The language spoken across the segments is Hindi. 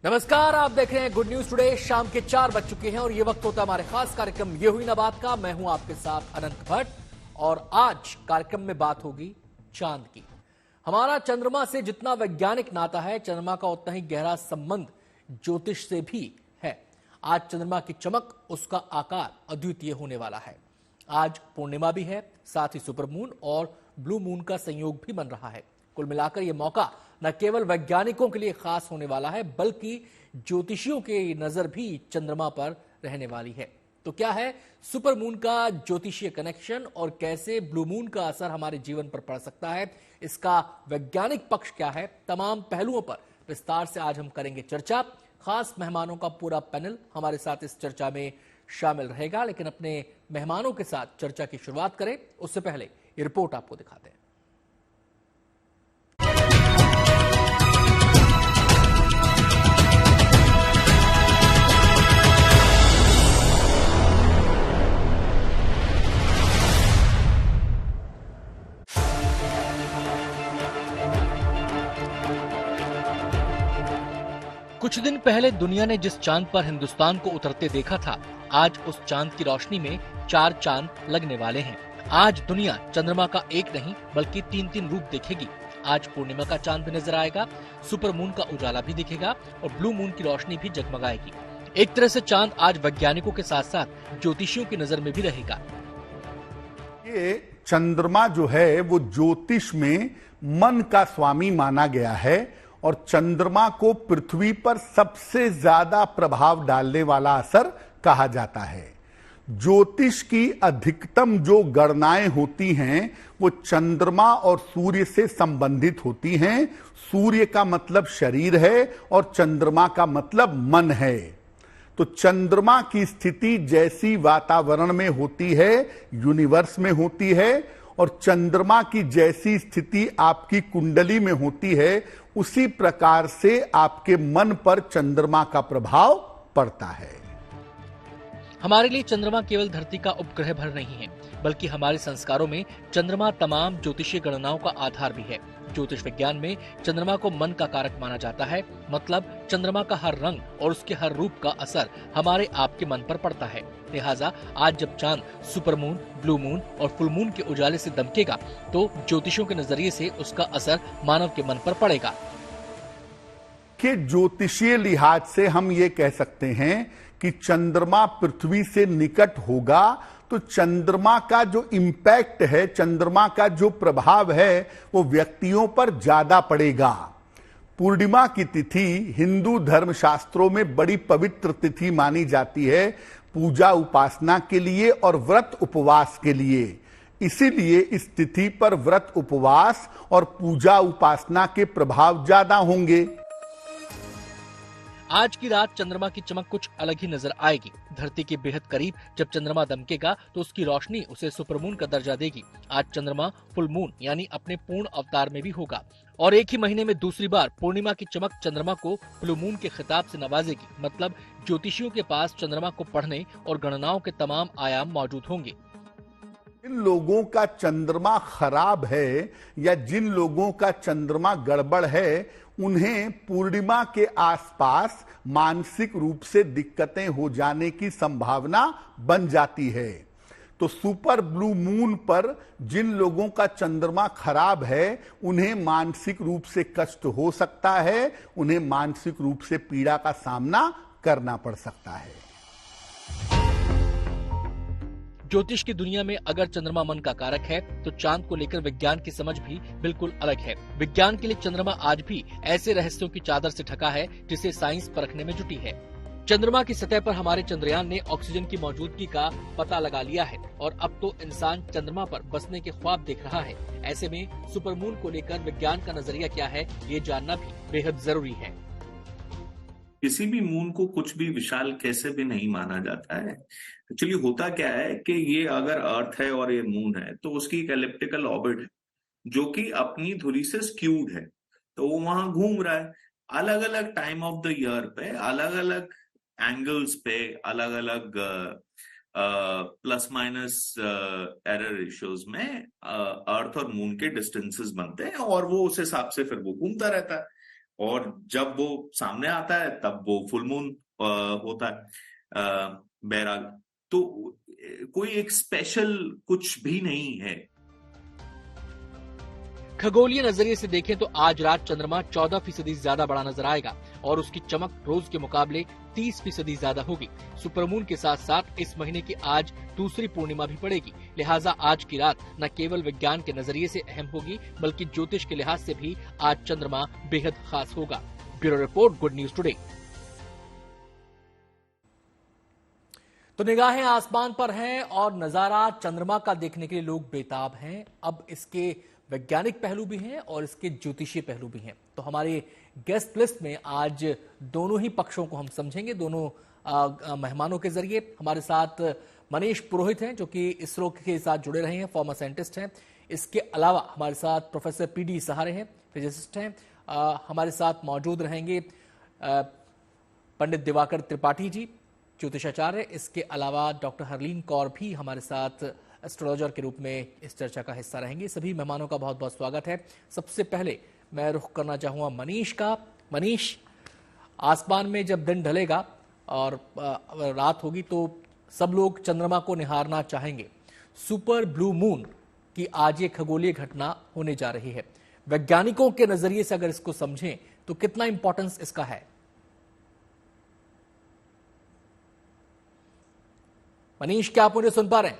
नमस्कार, आप देख रहे हैं गुड न्यूज टुडे। शाम के 4 बज चुके हैं और ये वक्त होता है हमारे खास कार्यक्रम ये हुई ना बात का। मैं हूं आपके साथ अनंत भट्ट और आज कार्यक्रम में बात होगी चांद की। हमारा चंद्रमा से जितना वैज्ञानिक नाता है, चंद्रमा का उतना ही गहरा संबंध ज्योतिष से भी है। आज चंद्रमा की चमक, उसका आकार अद्वितीय होने वाला है। आज पूर्णिमा भी है, साथ ही सुपरमून और ब्लू मून का संयोग भी बन रहा है। कुल मिलाकर यह मौका न केवल वैज्ञानिकों के लिए खास होने वाला है, बल्कि ज्योतिषियों की नजर भी चंद्रमा पर रहने वाली है। तो क्या है सुपरमून का ज्योतिषीय कनेक्शन और कैसे ब्लू मून का असर हमारे जीवन पर पड़ सकता है, इसका वैज्ञानिक पक्ष क्या है, तमाम पहलुओं पर विस्तार से आज हम करेंगे चर्चा। खास मेहमानों का पूरा पैनल हमारे साथ इस चर्चा में शामिल रहेगा। लेकिन अपने मेहमानों के साथ चर्चा की शुरुआत करें उससे पहले ये रिपोर्ट आपको दिखाते हैं। कुछ दिन पहले दुनिया ने जिस चांद पर हिंदुस्तान को उतरते देखा था, आज उस चांद की रोशनी में 4 चांद लगने वाले हैं। आज दुनिया चंद्रमा का एक नहीं बल्कि 3-3 रूप देखेगी। आज पूर्णिमा का चांद भी नजर आएगा, सुपर मून का उजाला भी दिखेगा और ब्लू मून की रोशनी भी जगमगाएगी। एक तरह से चांद आज वैज्ञानिकों के साथ साथ ज्योतिषियों की नजर में भी रहेगा। ये चंद्रमा जो है वो ज्योतिष में मन का स्वामी माना गया है और चंद्रमा को पृथ्वी पर सबसे ज्यादा प्रभाव डालने वाला असर कहा जाता है। ज्योतिष की अधिकतम जो गणनाएं होती हैं वो चंद्रमा और सूर्य से संबंधित होती हैं। सूर्य का मतलब शरीर है और चंद्रमा का मतलब मन है। तो चंद्रमा की स्थिति जैसी वातावरण में होती है, यूनिवर्स में होती है, और चंद्रमा की जैसी स्थिति आपकी कुंडली में होती है, उसी प्रकार से आपके मन पर चंद्रमा का प्रभाव पड़ता है। हमारे लिए चंद्रमा केवल धरती का उपग्रह भर नहीं है, बल्कि हमारे संस्कारों में चंद्रमा तमाम ज्योतिषीय गणनाओं का आधार भी है। ज्योतिष विज्ञान में चंद्रमा को मन का कारक माना जाता है। मतलब चंद्रमा का हर रंग और उसके हर रूप का असर हमारे आपके मन पर पड़ता है। लिहाजा आज जब चांद सुपर मून, ब्लू मून और फुल मून के उजाले से दमकेगा, तो ज्योतिषियों के नजरिए से उसका असर मानव के मन पर पड़ेगा। कि ज्योतिषीय लिहाज से हम ये कह सकते हैं कि चंद्रमा पृथ्वी से निकट होगा तो चंद्रमा का जो इम्पैक्ट है, चंद्रमा का जो प्रभाव है, वो व्यक्तियों पर ज्यादा पड़ेगा। पूर्णिमा की तिथि हिंदू धर्मशास्त्रों में बड़ी पवित्र तिथि मानी जाती है, पूजा उपासना के लिए और व्रत उपवास के लिए। इसीलिए इस तिथि पर व्रत उपवास और पूजा उपासना के प्रभाव ज्यादा होंगे। आज की रात चंद्रमा की चमक कुछ अलग ही नजर आएगी। धरती के बेहद करीब जब चंद्रमा दमकेगा तो उसकी रोशनी उसे सुपरमून का दर्जा देगी। आज चंद्रमा फुल मून यानी अपने पूर्ण अवतार में भी होगा और एक ही महीने में दूसरी बार पूर्णिमा की चमक चंद्रमा को ब्लू मून के खिताब से नवाजेगी। मतलब ज्योतिषियों के पास चंद्रमा को पढ़ने और गणनाओं के तमाम आयाम मौजूद होंगे। जिन लोगों का चंद्रमा खराब है या जिन लोगों का चंद्रमा गड़बड़ है, उन्हें पूर्णिमा के आसपास मानसिक रूप से दिक्कतें हो जाने की संभावना बन जाती है। तो सुपर ब्लू मून पर जिन लोगों का चंद्रमा खराब है, उन्हें मानसिक रूप से कष्ट हो सकता है, उन्हें मानसिक रूप से पीड़ा का सामना करना पड़ सकता है। ज्योतिष की दुनिया में अगर चंद्रमा मन का कारक है, तो चांद को लेकर विज्ञान की समझ भी बिल्कुल अलग है। विज्ञान के लिए चंद्रमा आज भी ऐसे रहस्यों की चादर से ढका है जिसे साइंस परखने में जुटी है। चंद्रमा की सतह पर हमारे चंद्रयान ने ऑक्सीजन की मौजूदगी का पता लगा लिया है और अब तो इंसान चंद्रमा पर बसने के ख्वाब देख रहा है। ऐसे में सुपरमून को लेकर विज्ञान का नजरिया क्या है, ये जानना भी बेहद जरूरी है। किसी भी मून को कुछ भी विशाल कैसे भी नहीं माना जाता है। एक्चुअली होता क्या है कि ये अगर अर्थ है और ये मून है तो उसकी एक एलिप्टिकल ऑर्बिट है जो कि अपनी धुरी से स्क्यूड है, तो वो वहां घूम रहा है। अलग अलग टाइम ऑफ द ईयर पे, अलग अलग एंगल्स पे, अलग अलग प्लस माइनस एरर रेशियोज में अर्थ और मून के डिस्टेंसेस बनते हैं और वो उस हिसाब से फिर वो घूमता रहता है। और जब वो सामने आता है तब वो फुल मून होता है। बहरहाल तो कोई एक स्पेशल कुछ भी नहीं है। खगोलीय नजरिए से देखें तो आज रात चंद्रमा 14% ज्यादा बड़ा नजर आएगा और उसकी चमक रोज के मुकाबले 30% ज्यादा होगी। सुपरमून के साथ साथ इस महीने की आज दूसरी पूर्णिमा भी पड़ेगी, लिहाजा आज की रात न केवल विज्ञान के नजरिए से अहम होगी बल्कि ज्योतिष के लिहाज से भी आज चंद्रमा बेहद खास होगा। Bureau report, good news today. तो निगाहें आसमान पर हैं और नजारा चंद्रमा का देखने के लिए लोग बेताब हैं। अब इसके वैज्ञानिक पहलू भी हैं और इसके ज्योतिषीय पहलू भी हैं। तो हमारे गेस्ट लिस्ट में आज दोनों ही पक्षों को हम समझेंगे, दोनों मेहमानों के जरिए। हमारे साथ मनीष पुरोहित हैं जो कि इसरो के साथ जुड़े रहे हैं, फॉर्मर साइंटिस्ट हैं। इसके अलावा हमारे साथ प्रोफेसर पीडी सहारे हैं, फिजिसिस्ट हैं। हमारे साथ मौजूद रहेंगे पंडित दिवाकर त्रिपाठी जी, ज्योतिषाचार्य। इसके अलावा डॉक्टर हरलीन कौर भी हमारे साथ एस्ट्रोलॉजर के रूप में इस चर्चा का हिस्सा रहेंगे। सभी मेहमानों का बहुत बहुत स्वागत है। सबसे पहले मैं रुख करना चाहूंगा मनीष का। मनीष, आसमान में जब दिन ढलेगा और रात होगी तो सब लोग चंद्रमा को निहारना चाहेंगे। सुपर ब्लू मून की आज ये खगोलीय घटना होने जा रही है। वैज्ञानिकों के नजरिए से अगर इसको समझें तो कितना इंपॉर्टेंस इसका है? मनीष, क्या आप मुझे सुन पा रहे हैं?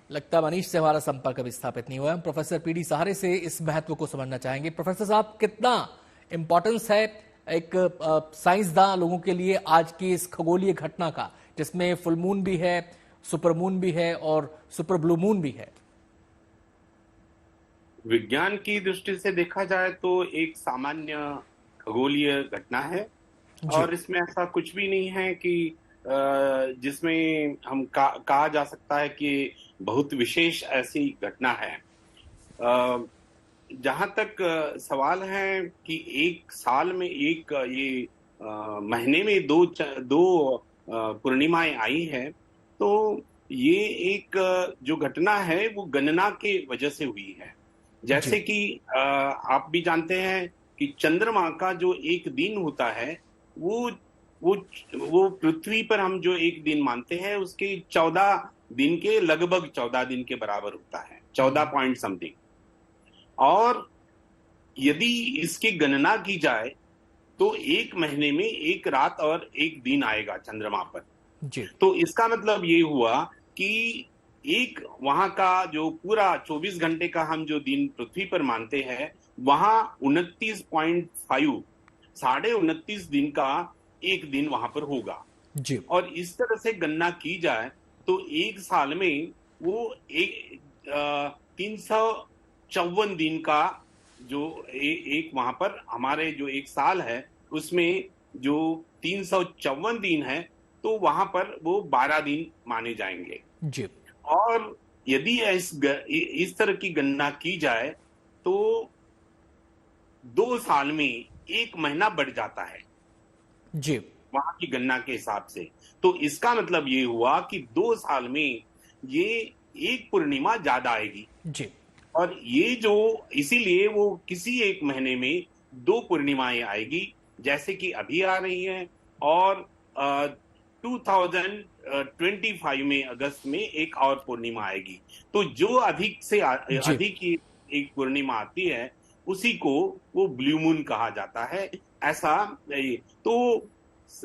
लगता है मनीष से हमारा संपर्क अभी स्थापित नहीं हुआ है। हम प्रोफेसर पीडी सहारे से इस महत्व को समझना चाहेंगे। प्रोफेसर साहब, कितना इंपॉर्टेंस है एक साइंसदान लोगों के लिए आज की इस खगोलीय घटना का, जिसमें फुल मून भी है, सुपर मून भी है और सुपर ब्लू मून भी है? विज्ञान की दृष्टि से देखा जाए तो एक सामान्य खगोलीय घटना है और इसमें ऐसा कुछ भी नहीं है कि जिसमें हम कहा जा सकता है कि बहुत विशेष ऐसी घटना है। जहां तक सवाल है कि एक साल में एक ये महीने में दो पूर्णिमाएं आई है, तो ये एक जो घटना है वो गणना के वजह से हुई है। जैसे कि आप भी जानते हैं कि चंद्रमा का जो एक दिन होता है वो पृथ्वी पर हम जो एक दिन मानते हैं उसके 14 दिन के लगभग 14 दिन के बराबर होता है, 14 पॉइंट समथिंग। और यदि इसकी गणना की जाए तो एक महीने में एक रात और एक दिन आएगा चंद्रमा पर जी। तो इसका मतलब ये हुआ कि एक वहां का जो पूरा 24 घंटे का हम जो दिन पृथ्वी पर मानते हैं, वहां 29.5 29.5 दिन का एक दिन वहां पर होगा जी। और इस तरह से गणना की जाए तो एक साल में वो 354 दिन का जो एक वहां पर हमारे जो एक साल है उसमें जो 354 दिन है तो वहां पर वो 12 दिन माने जाएंगे जी। और यदि इस तरह की गणना की जाए तो 2 साल में एक महीना बढ़ जाता है जी, वहां की गणना के हिसाब से। तो इसका मतलब ये हुआ कि 2 साल में ये एक पूर्णिमा ज्यादा आएगी जी। और ये जो इसीलिए वो किसी एक महीने में 2 पूर्णिमाएं आएगी, जैसे कि अभी आ रही हैं और 2025 में अगस्त में एक और पूर्णिमा आएगी। तो जो अधिक से अधिक एक पूर्णिमा आती है उसी को वो ब्लू मून कहा जाता है। ऐसा तो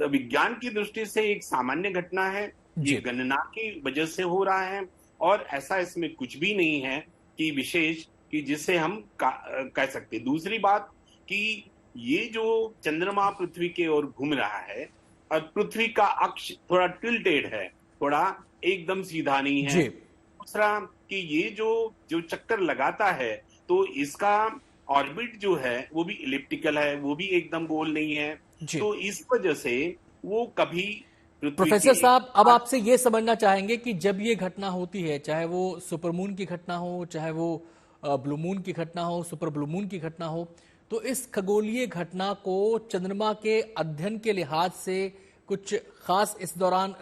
विज्ञान की दृष्टि से एक सामान्य घटना है, ये गणना की वजह से हो रहा है और ऐसा इसमें कुछ भी नहीं है कि विशेष कि जिसे हम कह सकते। दूसरी बात कि ये जो चंद्रमा पृथ्वी के ओर घूम रहा है और पृथ्वी का अक्ष थोड़ा टिल्टेड है, थोड़ा एकदम सीधा नहीं है। दूसरा कि ये जो चक्कर लगाता है तो इसका ऑर्बिट जो है वो भी इलिप्टिकल है, वो भी एकदम गोल नहीं है। तो इस वजह से वो कभी प्रोफेसर साहब, अब आपसे ये समझना चाहेंगे कि जब ये घटना होती है, चाहे वो सुपरमून की घटना हो, चाहे वो ब्लू मून की घटना हो, सुपर ब्लू मून की घटना हो, तो इस खगोलीय घटना को चंद्रमा के अध्ययन के लिहाज से कुछ खास इस दौरान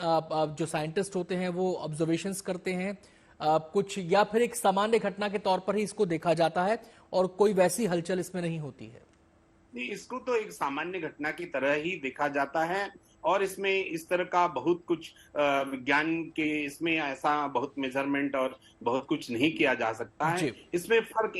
जो साइंटिस्ट होते हैं वो ऑब्जर्वेशंस करते हैं, कुछ, या फिर एक सामान्य घटना के तौर पर ही इसको देखा जाता है और कोई वैसी हलचल इसमें नहीं होती है? नहीं, इसको तो एक सामान्य घटना की तरह ही देखा जाता है और इसमें इस तरह का बहुत कुछ विज्ञान के इसमें ऐसा बहुत मेजरमेंट और बहुत कुछ नहीं किया जा सकता है। इसमें फर्क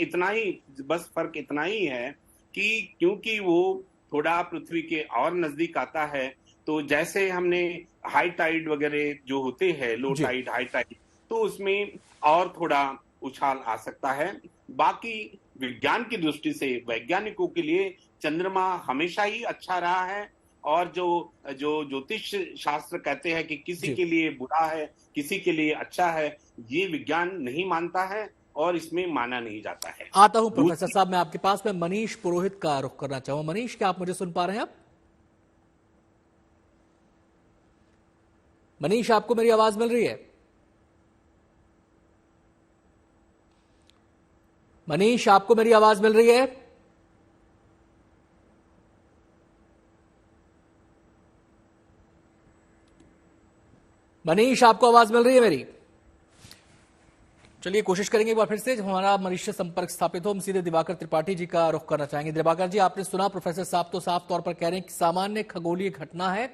इतना ही है कि क्योंकि वो थोड़ा पृथ्वी के और नजदीक आता है, तो जैसे हमने हाई टाइड वगैरह जो होते हैं, लो टाइड, हाई टाइड, तो उसमें और थोड़ा उछाल आ सकता है। बाकी विज्ञान की दृष्टि से वैज्ञानिकों के लिए चंद्रमा हमेशा ही अच्छा रहा है और जो ज्योतिष शास्त्र कहते हैं कि किसी के लिए बुरा है, किसी के लिए अच्छा है, ये विज्ञान नहीं मानता है और इसमें माना नहीं जाता है। आता हूं प्रोफेसर साहब मैं आपके पास में मनीष पुरोहित का रुख करना चाहूंगा। मनीष, क्या आप मुझे सुन पा रहे हैं? आप मनीष, आपको मेरी आवाज मिल रही है? मनीष, आपको मेरी आवाज मिल रही है? मनीष, आपको आवाज मिल रही है मेरी? चलिए कोशिश करेंगे एक बार फिर से हमारा मनीष से संपर्क स्थापित हो। हम सीधे दिवाकर त्रिपाठी जी का रुख करना चाहेंगे। दिवाकर जी, आपने सुना प्रोफेसर साहब तो साफ तौर पर कह रहे हैं कि सामान्य खगोलीय घटना है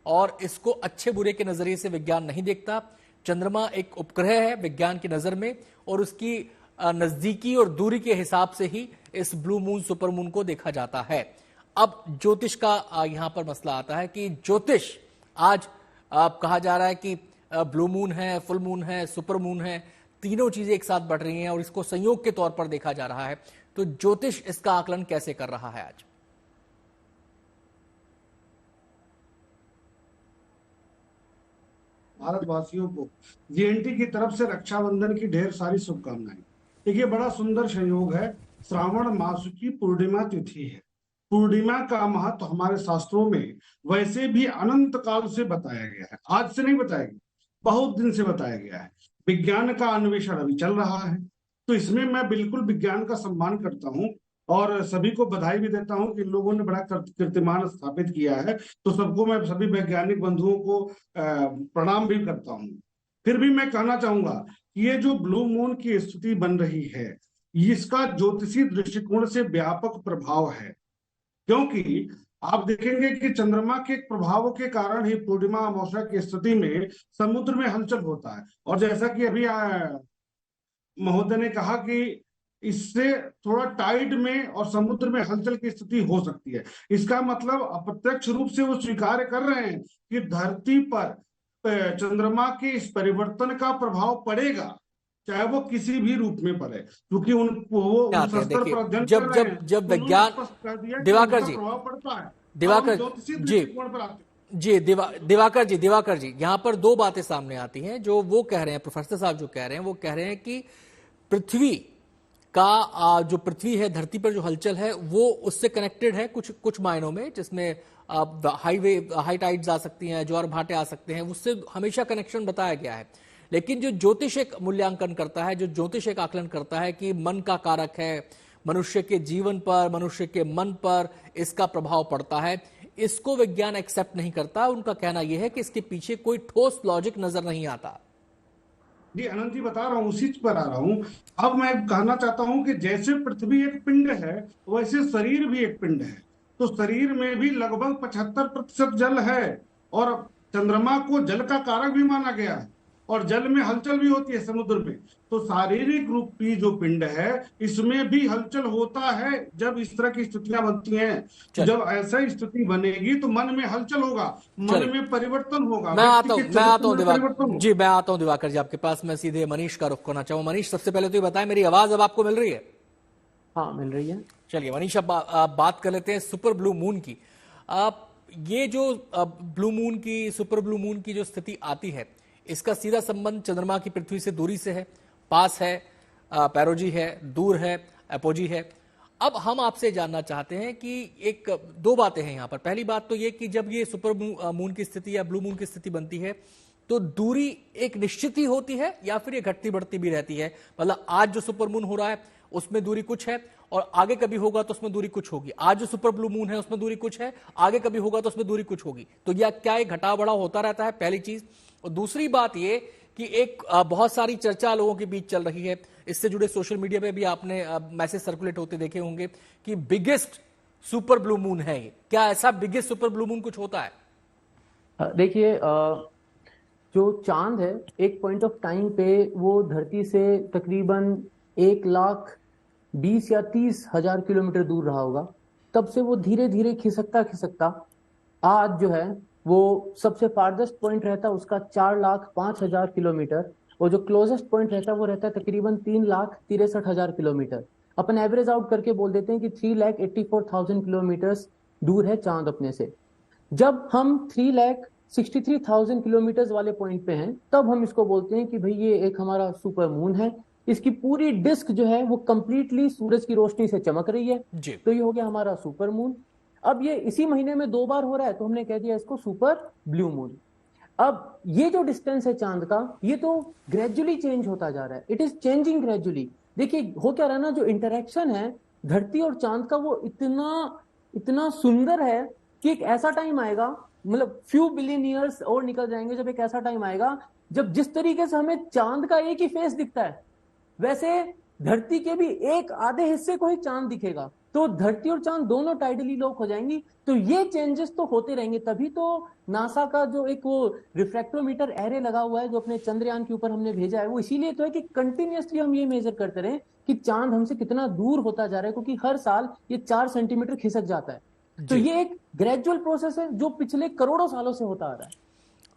और इसको अच्छे बुरे के नजरिए से विज्ञान नहीं देखता। चंद्रमा एक उपग्रह है विज्ञान की नजर में और उसकी नजदीकी और दूरी के हिसाब से ही इस ब्लू मून सुपर मून को देखा जाता है। अब ज्योतिष का यहां पर मसला आता है कि ज्योतिष आज कहा जा रहा है कि ब्लू मून है, फुल मून है, सुपर मून है, तीनों चीजें एक साथ बढ़ रही हैं और इसको संयोग के तौर पर देखा जा रहा है। तो ज्योतिष इसका आकलन कैसे कर रहा है आज? भारतवासियों को जीएनटी की तरफ से रक्षाबंधन की ढेर सारी शुभकामनाएं। देखिए, बड़ा सुंदर संयोग है, श्रावण मास की पूर्णिमा तिथि है। पूर्णिमा का महत्व हमारे शास्त्रों में वैसे भी अनंत काल से बताया गया है, आज से नहीं बताया गया, बहुत दिन से बताया गया है। विज्ञान का अन्वेषण अभी चल रहा है, तो इसमें मैं बिल्कुल विज्ञान का सम्मान करता हूँ और सभी को बधाई भी देता हूं कि इन लोगों ने बड़ा कीर्तिमान स्थापित किया है। तो सबको मैं, सभी वैज्ञानिक बंधुओं को प्रणाम भी करता हूं। फिर भी मैं कहना चाहूंगा कि ये जो ब्लू मून की स्थिति बन रही है, इसका ज्योतिषी दृष्टिकोण से व्यापक प्रभाव है, क्योंकि आप देखेंगे कि चंद्रमा के प्रभावों के कारण ही पूर्णिमा अमावस्या की स्थिति में समुद्र में हलचल होता है। और जैसा कि अभी महोदय ने कहा कि इससे थोड़ा टाइड में और समुद्र में हलचल की स्थिति हो सकती है। इसका मतलब अप्रत्यक्ष रूप से वो स्वीकार कर रहे हैं कि धरती पर चंद्रमा के इस परिवर्तन का प्रभाव पड़ेगा, चाहे वो किसी भी रूप में पड़े, क्योंकि उनको वो उस स्तर पर अध्ययन कर रहे हैं। जब विज्ञान, दिवाकर जी, प्रभाव पड़ता है। दिवाकर जी, दिवाकर जी, यहाँ पर दो बातें सामने आती हैं। जो वो कह रहे हैं, प्रोफेसर साहब जो कह रहे हैं, वो कह रहे हैं कि पृथ्वी का जो पृथ्वी है, धरती पर जो हलचल है वो उससे कनेक्टेड है कुछ मायनों में, जिसमें हाई टाइड्स आ सकती हैं, ज्वार भाटे आ सकते हैं, उससे हमेशा कनेक्शन बताया गया है। लेकिन जो ज्योतिष एक मूल्यांकन करता है, जो ज्योतिष एक आकलन करता है कि मन का कारक है, मनुष्य के जीवन पर, मनुष्य के मन पर इसका प्रभाव पड़ता है, इसको विज्ञान एक्सेप्ट नहीं करता। उनका कहना यह है कि इसके पीछे कोई ठोस लॉजिक नजर नहीं आता। जी अनंत जी, बता रहा हूँ, उसी पर आ रहा हूँ। अब मैं कहना चाहता हूँ कि जैसे पृथ्वी एक पिंड है, वैसे शरीर भी एक पिंड है। तो शरीर में भी लगभग 75% जल है और चंद्रमा को जल का कारक भी माना गया है और जल में हलचल भी होती है समुद्र में। तो शारीरिक रूप की जो पिंड है, इसमें भी हलचल होता है जब इस तरह की स्थितियां बनती हैं। जब ऐसा स्थिति बनेगी तो मन में हलचल होगा, मन में परिवर्तन होगा। मैं आता हूं दिवाकर जी, मैं आता हूं दिवाकर जी आपके पास। मैं सीधे मनीष का रुख करना चाहूँ। मनीष, सबसे पहले तो ये बताएं, मेरी आवाज अब आपको मिल रही है? हाँ, मिल रही है। चलिए मनीष, अब बात कर लेते हैं सुपर ब्लू मून की। ये जो ब्लू मून की, सुपर ब्लू मून की जो स्थिति आती है, इसका सीधा संबंध चंद्रमा की पृथ्वी से दूरी से है। पास है पैरोजी है, दूर है एपोजी है। अब हम आपसे जानना चाहते हैं कि एक दो बातें हैं यहां पर। पहली बात तो ये कि जब ये सुपर मून की स्थिति या ब्लू मून की स्थिति बनती है तो दूरी एक निश्चित ही होती है या फिर ये घटती बढ़ती भी रहती है? मतलब आज जो सुपर मून हो रहा है उसमें दूरी कुछ है और आगे कभी होगा तो उसमें दूरी कुछ होगी। आज जो सुपर ब्लू मून है उसमें दूरी कुछ है, आगे कभी होगा तो उसमें दूरी कुछ होगी। तो यह क्या एक घटाव बढ़ाव होता रहता है? पहली चीज। और दूसरी बात ये कि एक बहुत सारी चर्चा लोगों के बीच चल रही है, इससे जुड़े सोशल मीडिया पे भी आपने मैसेज सर्कुलेट होते देखे होंगे कि बिगेस्ट सुपर ब्लू मून है ये। क्या ऐसा बिगेस्ट सुपर ब्लू मून कुछ होता है? देखिए, जो चांद है एक पॉइंट ऑफ टाइम पे वो धरती से तकरीबन 1,20,000 या 30,000 किलोमीटर दूर रहा होगा। तब से वो धीरे धीरे खिसकता आज जो है वो सबसे फारदेस्ट पॉइंट रहता है उसका 4,05,000 किलोमीटर, और जो क्लोजेस्ट पॉइंट रहता है वो रहता है तकरीबन 3,63,000 किलोमीटर। अपन एवरेज आउट करके बोल देते हैं कि 3,84,000 किलोमीटर दूर है चांद अपने से। जब हम 3,63,000 किलोमीटर वाले पॉइंट पे हैं तब हम इसको बोलते हैं कि भाई ये एक हमारा सुपर मून है। इसकी पूरी डिस्क जो है वो कंप्लीटली सूरज की रोशनी से चमक रही है, तो ये हो गया हमारा सुपर मून। अब ये इसी महीने में 2 बार हो रहा है तो हमने कह दिया इसको सुपर ब्लू मून। अब ये जो डिस्टेंस है चांद का ये तो ग्रेजुअली चेंज होता जा रहा है, इट इज चेंजिंग ग्रेजुअली। देखिए हो क्या रहा है ना, जो इंटरेक्शन है धरती और चांद का वो इतना सुंदर है कि एक ऐसा टाइम आएगा, मतलब फ्यू बिलियन ईयर्स और निकल जाएंगे जब एक ऐसा टाइम आएगा जब जिस तरीके से हमें चांद का एक ही फेस दिखता है वैसे धरती के भी एक आधे हिस्से को ही चांद दिखेगा। तो धरती और चांद दोनों टाइडली लॉक हो जाएंगी। तो ये चेंजेस तो होते रहेंगे, तभी तो नासा का जो एक वो रिफ्रैक्टोमीटर एरे लगा हुआ है जो अपने चंद्रयान के ऊपर हमने भेजा है वो इसीलिए तो है कि कंटिन्यूअसली हम ये मेजर करते रहे कि चांद हमसे कितना दूर होता जा रहा है, क्योंकि हर साल ये 4 सेंटीमीटर खिसक जाता है। तो ये एक ग्रेजुअल प्रोसेस है जो पिछले करोड़ों सालों से होता आ रहा है।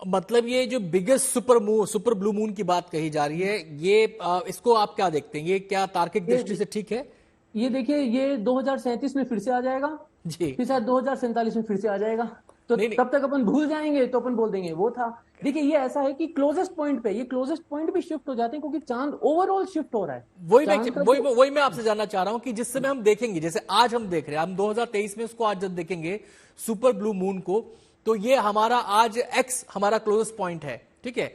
मतलब ये जो बिगेस्ट सुपर ब्लू मून की बात कही जा रही है, ये इसको आप क्या देखते हैं? ये क्या तार्किक दृष्टि से ठीक है? ये देखिए ये 2037 में फिर से आ जाएगा जी, फिर शायद 2047 में फिर से आ जाएगा। तो नहीं, तब तक अपन भूल जाएंगे तो अपन बोल देंगे वो था। देखिए ये ऐसा है कि क्लोजेस्ट पॉइंट पे ये क्लोजेस्ट पॉइंट भी शिफ्ट हो जाते हैं क्योंकि चांद ओवरऑल शिफ्ट हो रहा है। वही मैं आपसे जानना चाह रहा हूं कि जिस समय हम देखेंगे, जैसे आज हम देख रहे हैं, हम 2023 में उसको आज जब देखेंगे सुपर ब्लू मून को, तो ये हमारा आज एक्स हमारा क्लोजेस्ट पॉइंट है, ठीक है।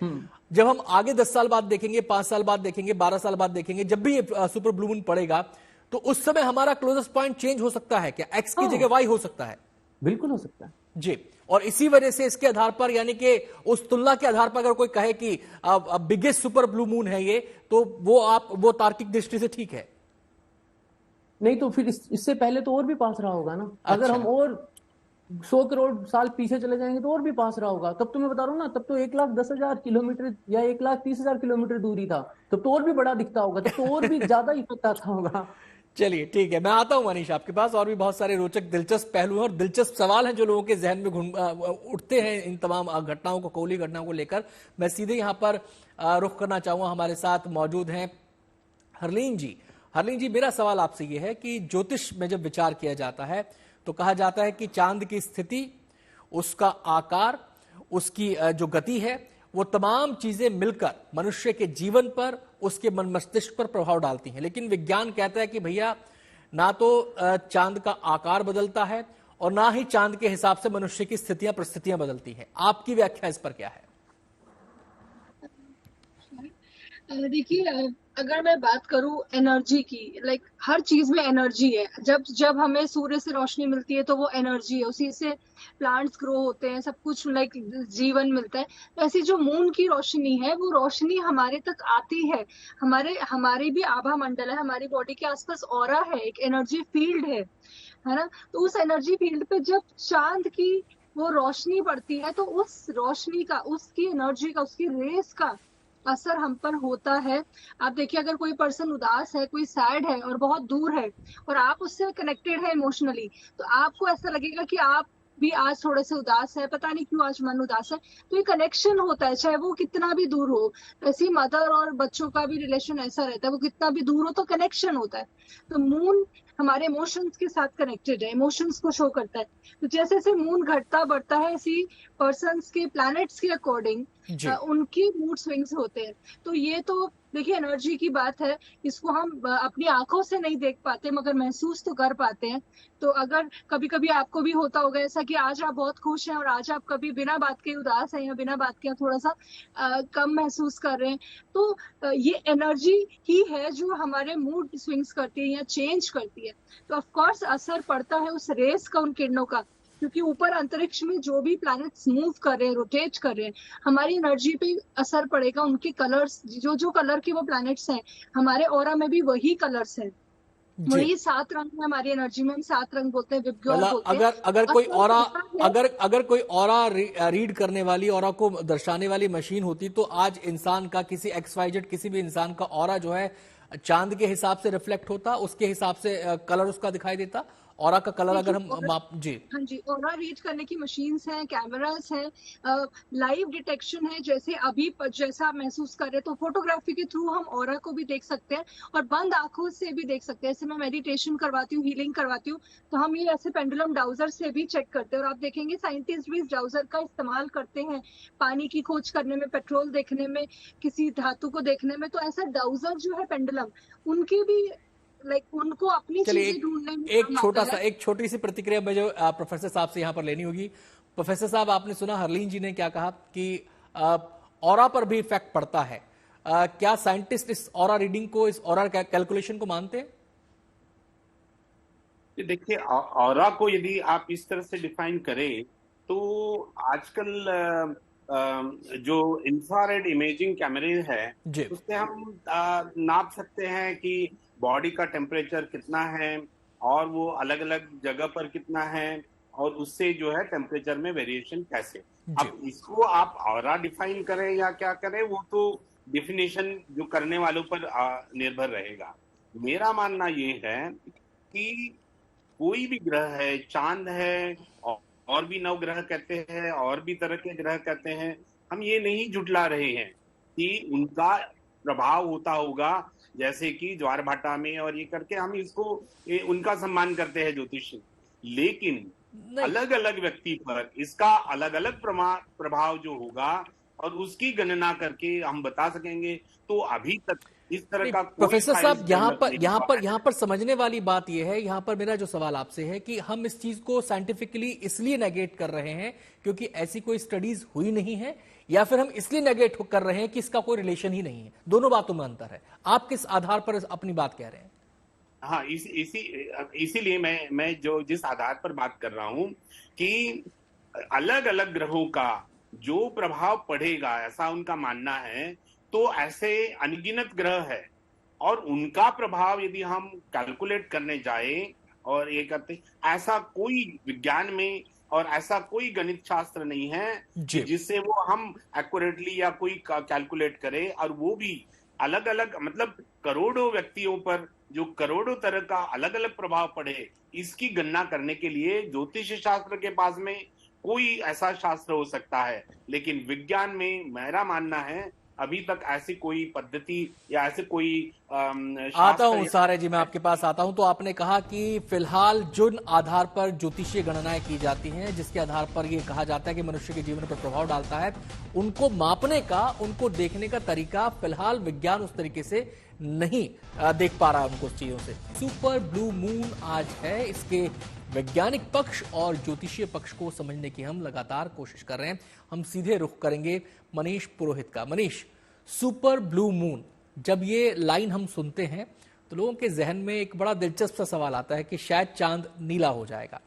जब हम आगे 10 साल बाद देखेंगे, 5 साल बाद देखेंगे, 12 साल बाद देखेंगे, जब भी ये सुपर ब्लू मून पड़ेगा तो उस समय हमारा क्लोजेस्ट पॉइंट चेंज हो सकता है क्या? एक्स की जगह वाई हो सकता है? बिल्कुल हो सकता है जी। और इसी वजह से इसके आधार पर, यानी कि उस तुलना के आधार पर अगर कोई कहे कि बिगेस्ट सुपर ब्लू मून है ये, तो वो तार्किक दृष्टि से ठीक है? नहीं तो फिर इससे पहले तो और भी पास रहा होगा ना। अगर हम और 100 करोड़ साल पीछे चले जाएंगे तो और भी पास रहा होगा। तब तो मैं बता रहा हूँ ना, तब तो 1,10,000 किलोमीटर या 1,30,000 किलोमीटर दूरी था, तब तो और भी बड़ा दिखता होगा, तब तो और भी ज्यादा इफेक्ट आता होगा। चलिए ठीक है, मैं आता हूं मनीष आपके पास। और भी बहुत सारे रोचक दिलचस्प पहलू हैं और दिलचस्प सवाल हैं जो लोगों के जहन में उठते हैं इन तमाम घटनाओं को, खगोलीय घटनाओं को लेकर। मैं सीधे यहां पर रुख करना चाहूंगा। हमारे साथ मौजूद हैं हरलीन जी। हरलीन जी, मेरा सवाल आपसे यह है कि ज्योतिष में जब विचार किया जाता है तो कहा जाता है कि चांद की स्थिति, उसका आकार, उसकी जो गति है, वो तमाम चीजें मिलकर मनुष्य के जीवन पर, उसके मन मस्तिष्क पर प्रभाव डालती हैं। लेकिन विज्ञान कहता है कि भैया ना तो चांद का आकार बदलता है और ना ही चांद के हिसाब से मनुष्य की स्थितियां परिस्थितियां बदलती हैं। आपकी व्याख्या इस पर क्या है? देखिए, अगर मैं बात करूं एनर्जी की, लाइक हर चीज में एनर्जी है। जब हमें सूर्य से रोशनी मिलती है तो वो एनर्जी है, उसी से प्लांट्स ग्रो होते हैं, सब कुछ लाइक जीवन मिलता है। तो ऐसी जो मून की रोशनी है वो रोशनी हमारे तक आती है। हमारे भी आभा मंडल है, हमारी बॉडी के आसपास ऑरा है, एक एनर्जी फील्ड है ना। तो उस एनर्जी फील्ड पे जब चांद की वो रोशनी पड़ती है तो उस रोशनी का, उसकी एनर्जी का, उसकी रेस का असर हम पर होता है। आप देखिए, अगर कोई पर्सन उदास है, कोई सैड है और बहुत दूर है और आप उससे कनेक्टेड है इमोशनली, तो आपको ऐसा लगेगा कि आप भी आज थोड़े से उदास है, पता नहीं क्यों आज मन उदास है। तो ये कनेक्शन होता है, चाहे वो कितना भी दूर हो। ऐसी मदर और बच्चों का भी रिलेशन ऐसा रहता है, वो कितना भी दूर हो तो कनेक्शन होता है। तो मून हमारे इमोशंस के साथ कनेक्टेड है, इमोशंस को शो करता है। तो जैसे जैसे मून घटता बढ़ता है, ऐसी पर्सन्स के, प्लैनेट्स के अकॉर्डिंग उनकी मूड स्विंग्स होते हैं। तो ये तो देखिए एनर्जी की बात है, इसको हम अपनी आंखों से नहीं देख पाते मगर महसूस तो कर पाते हैं। तो अगर कभी कभी आपको भी होता होगा ऐसा कि आज आप बहुत खुश हैं और आज आप कभी बिना बात के उदास हैं या बिना बात के थोड़ा सा कम महसूस कर रहे हैं, तो ये एनर्जी ही है जो हमारे मूड स्विंग्स करती है या चेंज करती है। तो ऑफ कोर्स असर पड़ता है उस रेस का, उन किरणों का, क्योंकि ऊपर अंतरिक्ष में जो भी प्लैनेट्स मूव कर रहे हैं, रोटेट कर रहे हैं, हमारी एनर्जी पे असर पड़ेगा। उनके कलर्स, जो जो कलर के वो प्लैनेट्स हैं, हमारे ऑरा में भी वही कलर्स हैं, वही 7 रंग है हमारी एनर्जी में। हम 7 रंग बोलते हैं, विबग्योर बोलते हैं। अगर कोई असर ऑरा होता है- अगर कोई ऑरा रीड करने वाली, ऑरा को दर्शाने वाली मशीन होती, तो आज इंसान का, किसी XYZ किसी भी इंसान का ऑरा जो है चांद के हिसाब से रिफ्लेक्ट होता, उसके हिसाब से कलर उसका दिखाई देता। ऑरा का कलर अगर हम माप जी हाँ जी, ऑरा रीड करने की मशीन्स हैं, कैमरास हैं, लाइव डिटेक्शन है। जैसे अभी जैसा आप महसूस कर रहे हैं, तो फोटोग्राफी के थ्रू हम ऑरा को भी देख सकते हैं और बंद आंखों से भी देख सकते हैं। जैसे मैं मेडिटेशन करवाती हूँ, हीलिंग करवाती हूँ, तो हम ये ऐसे पेंडुलम डाउजर से भी चेक करते हैं। और आप देखेंगे साइंटिस्ट भी इस डाउजर का इस्तेमाल करते हैं पानी की खोज करने में, पेट्रोल देखने में, किसी धातु को देखने में। तो ऐसा डाउजर जो है पेंडुलम, उनके भी उनको अपनी चीजें ढूंढने में एक काम छोटा आता सा, है। एक छोटी सी प्रतिक्रिया में जो प्रोफेसर साहब से यहाँ पर लेनी होगी। प्रोफेसर साहब, आपने सुना हरलीन जी ने क्या कहा कि ऑरा पर भी इफेक्ट पड़ता है। क्या साइंटिस्ट इस ऑरा रीडिंग को, इस ऑरा कैलकुलेशन को मानते हैं? देखिए, ऑरा को यदि आप इस तरह से डिफाइन करें तो आजकल जो इंफ्रारेड इमेजिंग कैमरे है उससे हम नाप सकते हैं कि बॉडी का टेम्परेचर कितना है और वो अलग अलग जगह पर कितना है, और उससे जो है टेम्परेचर में वेरिएशन कैसे। अब इसको आप ऑरा डिफाइन करें या क्या करें, वो तो डिफिनेशन जो करने वालों पर निर्भर रहेगा। मेरा मानना ये है कि कोई भी ग्रह है, चांद है, और भी नवग्रह कहते हैं, और भी तरह के ग्रह कहते हैं, हम ये नहीं झुठला रहे हैं कि उनका प्रभाव होता होगा, जैसे कि ज्वार भाटा में और ये करके हम इसको उनका सम्मान करते हैं ज्योतिष। लेकिन अलग अलग व्यक्ति पर इसका अलग अलग प्रभाव जो होगा और उसकी गणना करके हम बता सकेंगे। तो अभी तक इस तरह का प्रोफेसर साहब, यहाँ पर समझने वाली बात यह है, यहाँ पर मेरा जो सवाल आपसे है कि हम इस चीज को साइंटिफिकली इसलिए नेगेट कर रहे हैं क्योंकि ऐसी कोई स्टडीज हुई नहीं है, या फिर हम इसलिए नेगेट कर रहे हैं कि इसका कोई रिलेशन ही नहीं है? दोनों बातों में अंतर है। आप किस आधार पर अपनी बात कह रहे हैं? हाँ, इसीलिए मैं जिस आधार पर बात कर रहा हूं कि अलग अलग ग्रहों का जो प्रभाव पड़ेगा, ऐसा उनका मानना है। तो ऐसे अनगिनत ग्रह है और उनका प्रभाव यदि हम कैलकुलेट करने जाए और ये करते, ऐसा कोई विज्ञान में और ऐसा कोई गणित शास्त्र नहीं है जिससे वो हम एक्यूरेटली या कोई कैलकुलेट करे, और वो भी अलग अलग, मतलब करोड़ों व्यक्तियों पर जो करोड़ों तरह का अलग अलग प्रभाव पड़े, इसकी गणना करने के लिए ज्योतिष शास्त्र के पास में कोई ऐसा शास्त्र हो सकता है। लेकिन विज्ञान में मेरा मानना है अभी तक ऐसी कोई पद्धति या ऐसे कोई आता हूं सारे जी, मैं आपके पास आता हूं। तो आपने कहा कि फिलहाल जिन आधार पर ज्योतिषीय गणनाएं की जाती हैं, जिसके आधार पर यह कहा जाता है कि मनुष्य के जीवन पर प्रभाव डालता है, उनको मापने का, उनको देखने का तरीका फिलहाल विज्ञान उस तरीके से नहीं देख पा रहा है उनको, उस चीजों से। सुपर ब्लू मून आज है, इसके वैज्ञानिक पक्ष और ज्योतिषीय पक्ष को समझने की हम लगातार कोशिश कर रहे हैं। हम सीधे रुख करेंगे मनीष पुरोहित का। मनीष, सुपर ब्लू मून, जब ये लाइन हम सुनते हैं तो लोगों के जहन में एक बड़ा दिलचस्प सा सवाल आता है कि शायद चांद नीला हो जाएगा।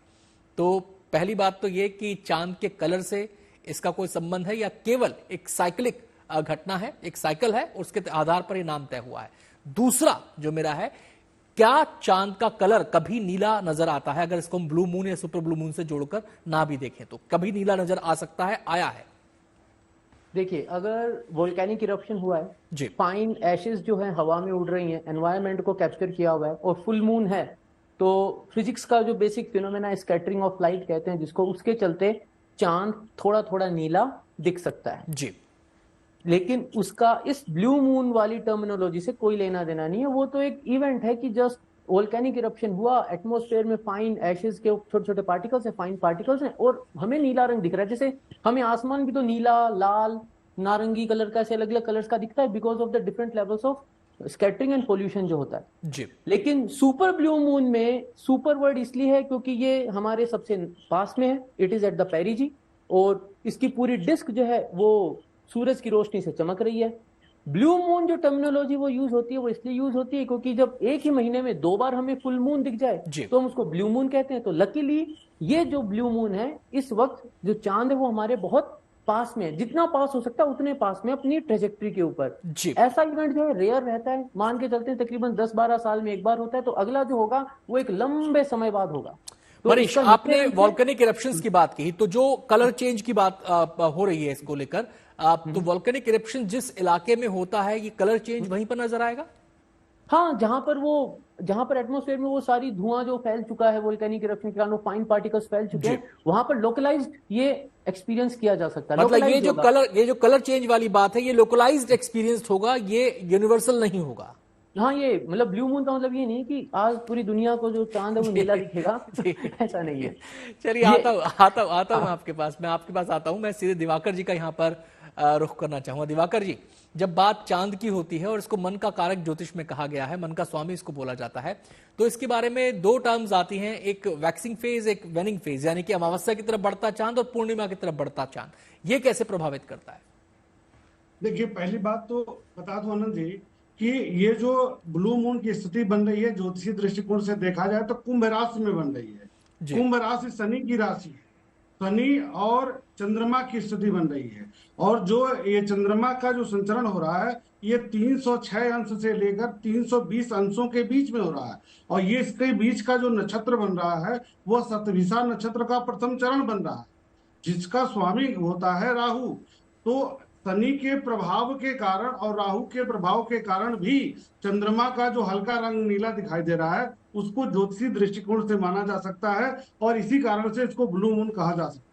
तो पहली बात तो ये कि चांद के कलर से इसका कोई संबंध है या केवल एक साइक्लिक घटना है, एक साइकिल है, उसके आधार पर यह नाम तय हुआ है? दूसरा जो मेरा है, क्या चांद का कलर कभी नीला नजर आता है? अगर इसको हम ब्लू मून या सुपर ब्लू मून से जोड़कर ना भी देखें तो कभी नीला नजर आ सकता है, आया है? देखिए, अगर वोल्केनिक इरप्शन हुआ है जी, फाइन एशेस जो है हवा में उड़ रही हैं, एनवायरनमेंट को कैप्चर किया हुआ है, और फुल मून है, तो फिजिक्स का जो basic phenomena scattering of light कहते हैं जिसको, उसके चलते चांद थोड़ा थोड़ा नीला दिख सकता है जी। लेकिन उसका इस ब्लू मून वाली टर्मिनोलॉजी से कोई लेना देना नहीं है। वो तो एक इवेंट है कि जस्ट वोल्केनिक इरप्शन हुआ, एटमॉस्फेयर में फाइन एशेस के छोटे छोटे पार्टिकल्स हैं, फाइन पार्टिकल्स हैं, और हमें नीला रंग दिख रहा है। जैसे हमें आसमान भी तो नीला, लाल, नारंगी कलर का, ऐसे अलग अलग कलर्स का दिखता है because of the different levels of scattering and pollution जो होता है जी। लेकिन सुपर ब्लू मून में सुपर वर्ड इसलिए है क्योंकि ये हमारे सबसे पास में है, इट इज एट द पेरिजी, और इसकी पूरी डिस्क जो है वो सूरज की रोशनी से चमक रही है। ब्लू मून जो टर्मिनोलॉजी वो यूज होती है, वो इसलिए यूज होती है क्योंकि जब एक ही महीने में 2 बार हमें फुल मून दिख जाए तो हम उसको ब्लू मून कहते हैं। तो लकीली ये जो ब्लू मून है, इस वक्त जो चांद है वो हमारे बहुत पास में, जितना पास हो सकता है उतने पास में अपनी ट्रेजेक्ट्री के ऊपर। ऐसा इवेंट जो है रेयर रहता है, मान के चलते हैं तकरीबन 10-12 साल में एक बार होता है। तो अगला जो होगा वो एक लंबे समय बाद होगा। तो मनीष, आपने वॉल्केनिक इरप्शंस की बात की, तो जो कलर चेंज की बात हो रही है इसको लेकर, तो वॉल्केनिक इरप्शन जिस इलाके में होता है, ये कलर चेंज वहीं पर नजर आएगा? हाँ, जहां पर एटमॉस्फेयर में वो सारी धुआं जो फैल चुका है वोल्केनिक इरप्शन के कारण, फाइन पार्टिकल्स फैल चुके हैं, वहां पर लोकलाइज्ड ये एक्सपीरियंस किया जा सकता है। मतलब ये जो कलर चेंज वाली बात है, ये लोकलाइज्ड एक्सपीरियंस होगा, ये यूनिवर्सल नहीं होगा। हाँ, ये मतलब ब्लू मून का मतलब ये नहीं कि आज पूरी दुनिया को जो चांद है वो नीला दिखेगा, ऐसा नहीं है। चलिए, आता हूं आपके पास, मैं आपके पास आता हूं। मैं सीधे दिवाकर जी का यहाँ पर रुख करना चाहूंगा। दिवाकर जी, जब बात चांद की होती है और इसको मन का कारक ज्योतिष में कहा गया है, मन का स्वामी इसको बोला जाता है, तो इसके बारे में 2 टर्म्स आती हैं, एक वैक्सिंग फेज, एक वेनिंग फेज, यानी कि अमावस्या की तरफ बढ़ता चांद और पूर्णिमा की तरफ बढ़ता चांद। ये कैसे प्रभावित करता है? देखिए, पहली बात तो बता दूं आनंद जी कि ये जो ब्लू मून की स्थिति बन रही है, ज्योतिषी दृष्टिकोण से देखा जाए तो कुंभ राशि में बन रही है। कुंभ राशि शनि की राशि है। शनि और चंद्रमा की स्थिति बन रही है, और जो ये चंद्रमा का जो संचरण हो रहा है, ये 306 अंश से लेकर 320 अंशों के बीच में हो रहा है। और ये इसके बीच का जो नक्षत्र बन रहा है वो शतभिषा नक्षत्र का प्रथम चरण बन रहा है, जिसका स्वामी होता है राहु। तो शनि के प्रभाव के कारण और राहु के प्रभाव के कारण भी चंद्रमा का जो हल्का रंग नीला दिखाई दे रहा है, उसको ज्योतिषी दृष्टिकोण से माना जा सकता है, और इसी कारण से इसको ब्लू मून कहा जा सकता है।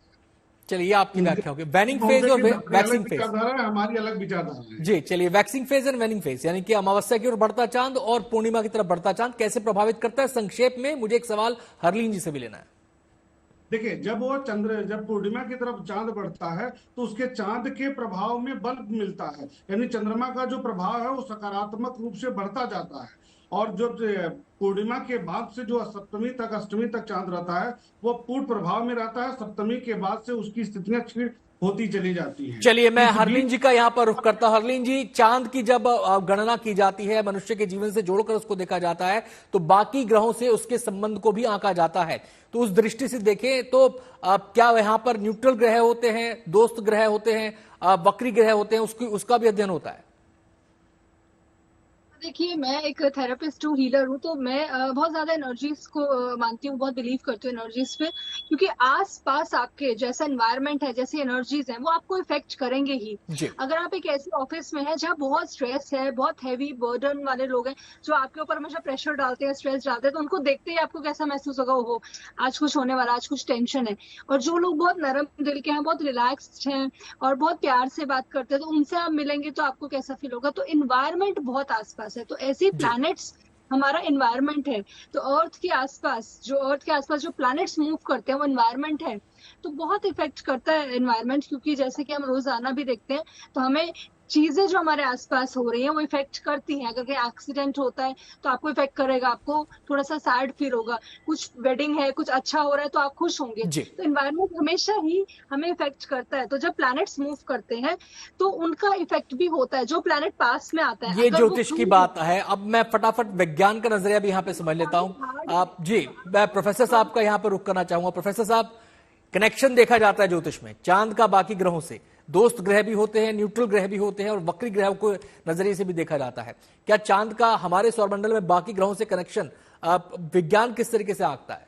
चलिए, आपकी व्याख्या होगी। वेनिंग फेज और वैक्सिंग फेज, हमारी अलग विचारधारा है जी। चलिए, वैक्सिंग फेज एंड वेनिंग फेज, यानी कि अमावस्या की ओर बढ़ता चांद और पूर्णिमा की तरफ बढ़ता चांद कैसे प्रभावित करता है, संक्षेप में मुझे एक सवाल हरलीन जी से भी लेना है। देखिए, जब पूर्णिमा की तरफ चांद बढ़ता है तो उसके चांद के प्रभाव में बल मिलता है, यानी चंद्रमा का जो प्रभाव है वो सकारात्मक रूप से बढ़ता जाता है। और जो पूर्णिमा के बाद से जो सप्तमी तक अष्टमी तक चांद रहता है वो पूर्ण प्रभाव में रहता है। सप्तमी के बाद से उसकी स्थितियां क्षीण होती चली जाती हैं। चलिए, मैं हरलीन जी का यहाँ पर रुख करता हूं। हरलीन जी, चांद की जब गणना की जाती है, मनुष्य के जीवन से जोड़कर उसको देखा जाता है, तो बाकी ग्रहों से उसके संबंध को भी आंका जाता है। तो उस दृष्टि से देखें तो क्या यहाँ पर न्यूट्रल ग्रह होते हैं, दोस्त ग्रह होते हैं, वक्री ग्रह होते हैं, उसका भी अध्ययन होता है? देखिए, मैं एक थेरेपिस्ट हूँ, हीलर हूँ, तो मैं बहुत ज्यादा एनर्जीज को मानती हूँ, बहुत बिलीव करती हूँ एनर्जीज पे, क्योंकि आस पास आपके जैसा एनवायरनमेंट है, जैसी एनर्जीज हैं, वो आपको इफेक्ट करेंगे ही। अगर आप एक ऐसे ऑफिस में हैं जहाँ बहुत स्ट्रेस है, बहुत हैवी बर्डन वाले लोग हैं जो आपके ऊपर हमेशा प्रेशर डालते हैं, स्ट्रेस डालते हैं, तो उनको देखते ही आपको कैसा महसूस होगा, ओहो आज कुछ होने वाला, आज कुछ टेंशन है। और जो लोग बहुत नरम दिल के हैं, बहुत रिलैक्स्ड हैं और बहुत प्यार से बात करते हैं, तो उनसे आप मिलेंगे तो आपको कैसा फील होगा। तो इन्वायरमेंट बहुत आसपास है, तो ऐसे प्लैनेट्स हमारा एनवायरनमेंट है। तो अर्थ के आसपास जो प्लैनेट्स मूव करते हैं वो एनवायरनमेंट है, तो बहुत इफेक्ट करता है एनवायरनमेंट। क्योंकि जैसे कि हम रोजाना भी देखते हैं, तो हमें चीजें जो हमारे आसपास हो रही हैं वो इफेक्ट करती हैं। अगर कोई एक्सीडेंट होता है तो आपको इफेक्ट करेगा, आपको थोड़ा सा सैड फील होगा। कुछ वेडिंग है, कुछ अच्छा हो रहा है तो आप खुश होंगे। तो एनवायरनमेंट हमेशा ही हमें इफेक्ट करता है। तो जब प्लैनेट्स मूव करते हैं तो उनका इफेक्ट भी होता है, जो प्लैनेट पास में आता है। ये ज्योतिष की बात है। अब मैं फटाफट विज्ञान का नजरिया भी यहाँ पे समझ लेता हूँ। आप जी, मैं प्रोफेसर साहब का यहाँ पर रुख करना चाहूंगा। प्रोफेसर साहब, कनेक्शन देखा जाता है ज्योतिष में चांद का बाकी ग्रहों से, दोस्त ग्रह भी होते हैं, न्यूट्रल ग्रह भी होते हैं, और वक्री ग्रह को नजरिए से भी देखा जाता है। क्या चांद का हमारे सौरमंडल में बाकी ग्रहों से कनेक्शन विज्ञान किस तरीके से आंकता है?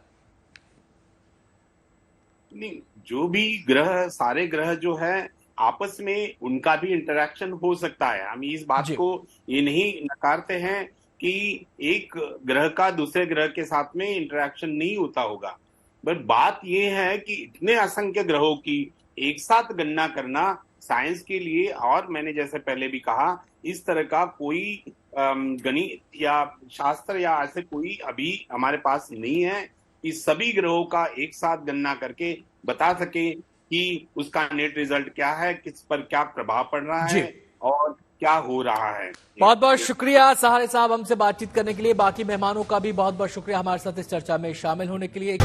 नहीं, जो भी ग्रह, सारे ग्रह जो है आपस में उनका भी इंटरेक्शन हो सकता है। हम इस बात को ये नहीं नकारते हैं कि एक ग्रह का दूसरे ग्रह के साथ में इंटरेक्शन नहीं होता होगा, बट बात यह है कि इतने असंख्य ग्रहों की एक साथ गणना करना साइंस के लिए, और मैंने जैसे पहले भी कहा, इस तरह का कोई गणित या शास्त्र या ऐसे कोई अभी हमारे पास नहीं है कि सभी ग्रहों का एक साथ गणना करके बता सके कि उसका नेट रिजल्ट क्या है, किस पर क्या प्रभाव पड़ रहा है और क्या हो रहा है। बहुत बहुत शुक्रिया सहारे साहब हमसे बातचीत करने के लिए। बाकी मेहमानों का भी बहुत बहुत शुक्रिया हमारे साथ इस चर्चा में शामिल होने के लिए।